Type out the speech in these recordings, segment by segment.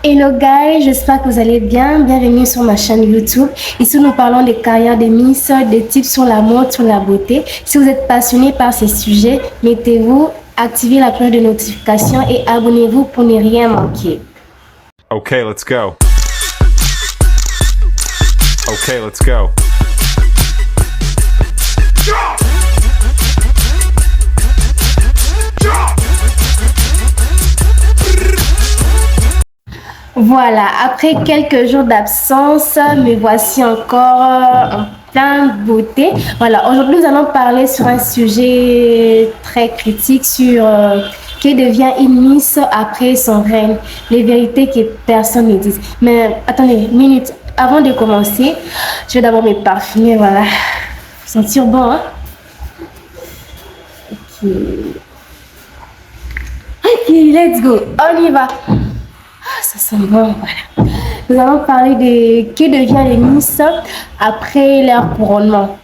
Hello guys, j'espère que vous allez bien. Bienvenue sur ma chaîne YouTube. Ici, nous parlons des carrières des Miss, des tips sur la mode, sur la beauté. Si vous êtes passionné par ces sujets, mettez-vous, activez la cloche de notification et abonnez-vous pour ne rien manquer. Okay, let's go. Okay, let's go. Voilà, après quelques jours d'absence, me voici encore en pleine beauté. Voilà, aujourd'hui nous allons parler sur un sujet très critique sur qui devient une Miss après son règne. Les vérités que personne ne dit. Mais attendez, une minute, avant de commencer, je vais d'abord me parfumer, voilà. Sentir bon, hein? Ok, let's go, on y va. Ça sent bon, voilà. Nous allons parler de qui devient les Miss après leur couronnement.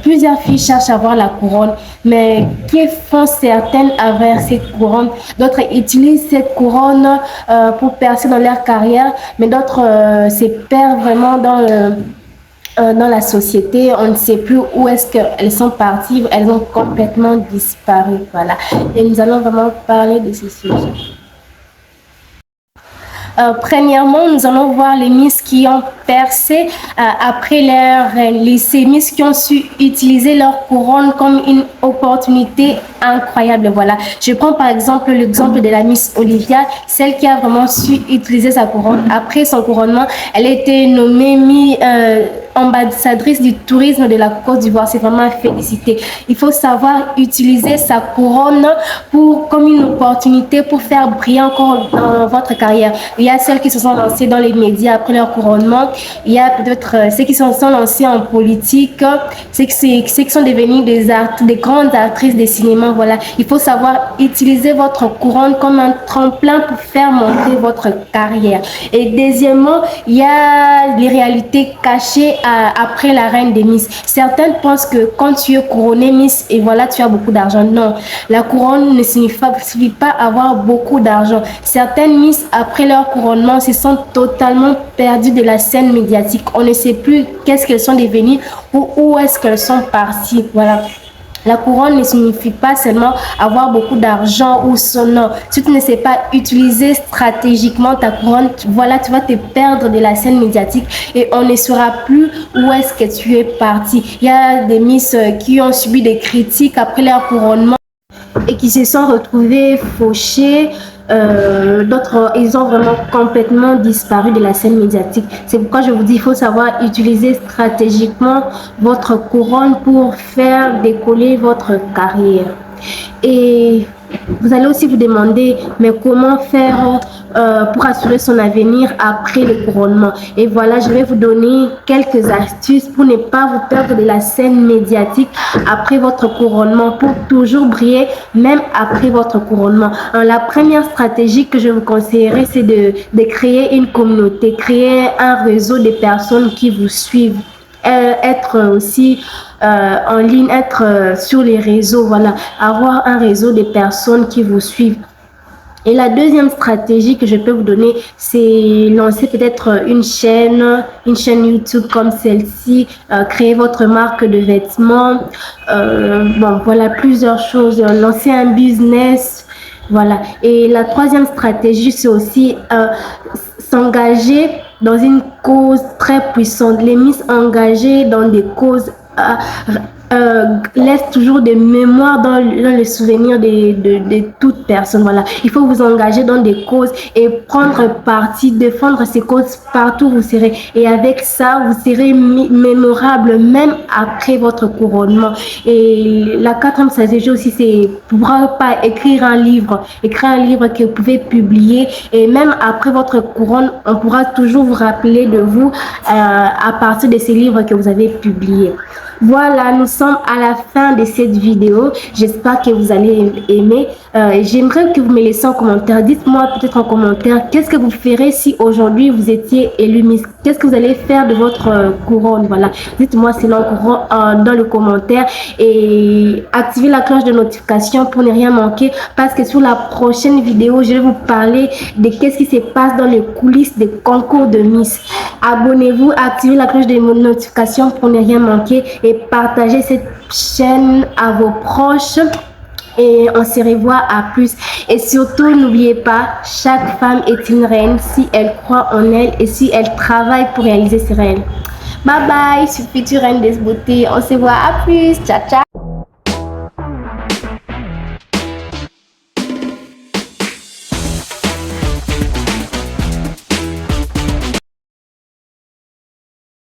Plusieurs filles cherchent à avoir la couronne, mais qui font certaines avec cette couronne, d'autres utilisent cette couronne pour percer dans leur carrière, mais d'autres se perdent vraiment dans la société. On ne sait plus où est-ce qu'elles sont parties, elles ont complètement disparu, voilà. Et nous allons vraiment parler de ce sujet. Premièrement, nous allons voir les Miss qui ont percé après leur règne. Ces Miss qui ont su utiliser leur couronne comme une opportunité incroyable. Voilà. Je prends par exemple l'exemple de la Miss Olivia, celle qui a vraiment su utiliser sa couronne. Après son couronnement, elle a été nommée ambassadrice du tourisme de la Côte d'Ivoire. C'est vraiment à féliciter. Il faut savoir utiliser sa couronne comme une opportunité pour faire briller encore dans votre carrière. Il y a celles qui se sont lancées dans les médias après leur couronnement. Il y a peut-être ceux qui se sont lancés en politique, ceux qui sont devenus des grandes actrices de cinéma. Voilà. Il faut savoir utiliser votre couronne comme un tremplin pour faire monter votre carrière. Et deuxièmement, il y a les réalités cachées après la reine des Miss. Certaines pensent que quand tu es couronnée Miss et voilà, tu as beaucoup d'argent. Non, la couronne ne signifie pas avoir beaucoup d'argent. Certaines Miss, après leur couronnement, se sont totalement perdues de la scène médiatique. On ne sait plus qu'est-ce qu'elles sont devenues ou où est-ce qu'elles sont parties. Voilà. La couronne ne signifie pas seulement avoir beaucoup d'argent ou son nom. Si tu ne sais pas utiliser stratégiquement ta couronne, voilà, tu vas te perdre de la scène médiatique et on ne saura plus où est-ce que tu es parti. Il y a des Miss qui ont subi des critiques après leur couronnement et qui se sont retrouvées fauchées. D'autres, ils ont vraiment complètement disparu de la scène médiatique. C'est pourquoi je vous dis, il faut savoir utiliser stratégiquement votre couronne pour faire décoller votre carrière. Et vous allez aussi vous demander, mais comment faire pour assurer son avenir après le couronnement? Et voilà, je vais vous donner quelques astuces pour ne pas vous perdre de la scène médiatique après votre couronnement, pour toujours briller même après votre couronnement. Alors, la première stratégie que je vous conseillerais, c'est de créer une communauté, créer un réseau de personnes qui vous suivent. Être aussi en ligne, être sur les réseaux, voilà, avoir un réseau de personnes qui vous suivent. Et la deuxième stratégie que je peux vous donner, c'est lancer peut-être une chaîne YouTube comme celle-ci, créer votre marque de vêtements, bon voilà, plusieurs choses, lancer un business, voilà. Et la troisième stratégie, c'est aussi s'engager dans une cause très puissante. Les Miss engagées dans des causes laissent toujours des mémoires dans le souvenir de toute personne. Voilà. Il faut vous engager dans des causes et prendre parti, défendre ces causes partout où vous serez. Et avec ça, vous serez mémorable même après votre couronnement. Et la quatrième stratégie aussi, c'est pourquoi pas écrire un livre que vous pouvez publier. Et même après votre couronne, on pourra toujours vous rappeler de vous à partir de ces livres que vous avez publiés. Voilà, nous sommes à la fin de cette vidéo. J'espère que vous allez aimer. J'aimerais que vous me laissiez en commentaire. Dites-moi peut-être en commentaire qu'est-ce que vous ferez si aujourd'hui vous étiez élu Miss. Qu'est-ce que vous allez faire de votre couronne? Voilà, dites-moi cela dans le commentaire et activez la cloche de notification pour ne rien manquer parce que sur la prochaine vidéo, je vais vous parler de qu'est-ce qui se passe dans les coulisses des concours de Miss. Abonnez-vous, activez la cloche de notification pour ne rien manquer et partagez cette chaîne à vos proches. Et on se revoit à plus. Et surtout, n'oubliez pas, chaque femme est une reine si elle croit en elle et si elle travaille pour réaliser ses rêves. Bye bye, sur Future Reine des Beautés. On se voit à plus. Ciao, ciao.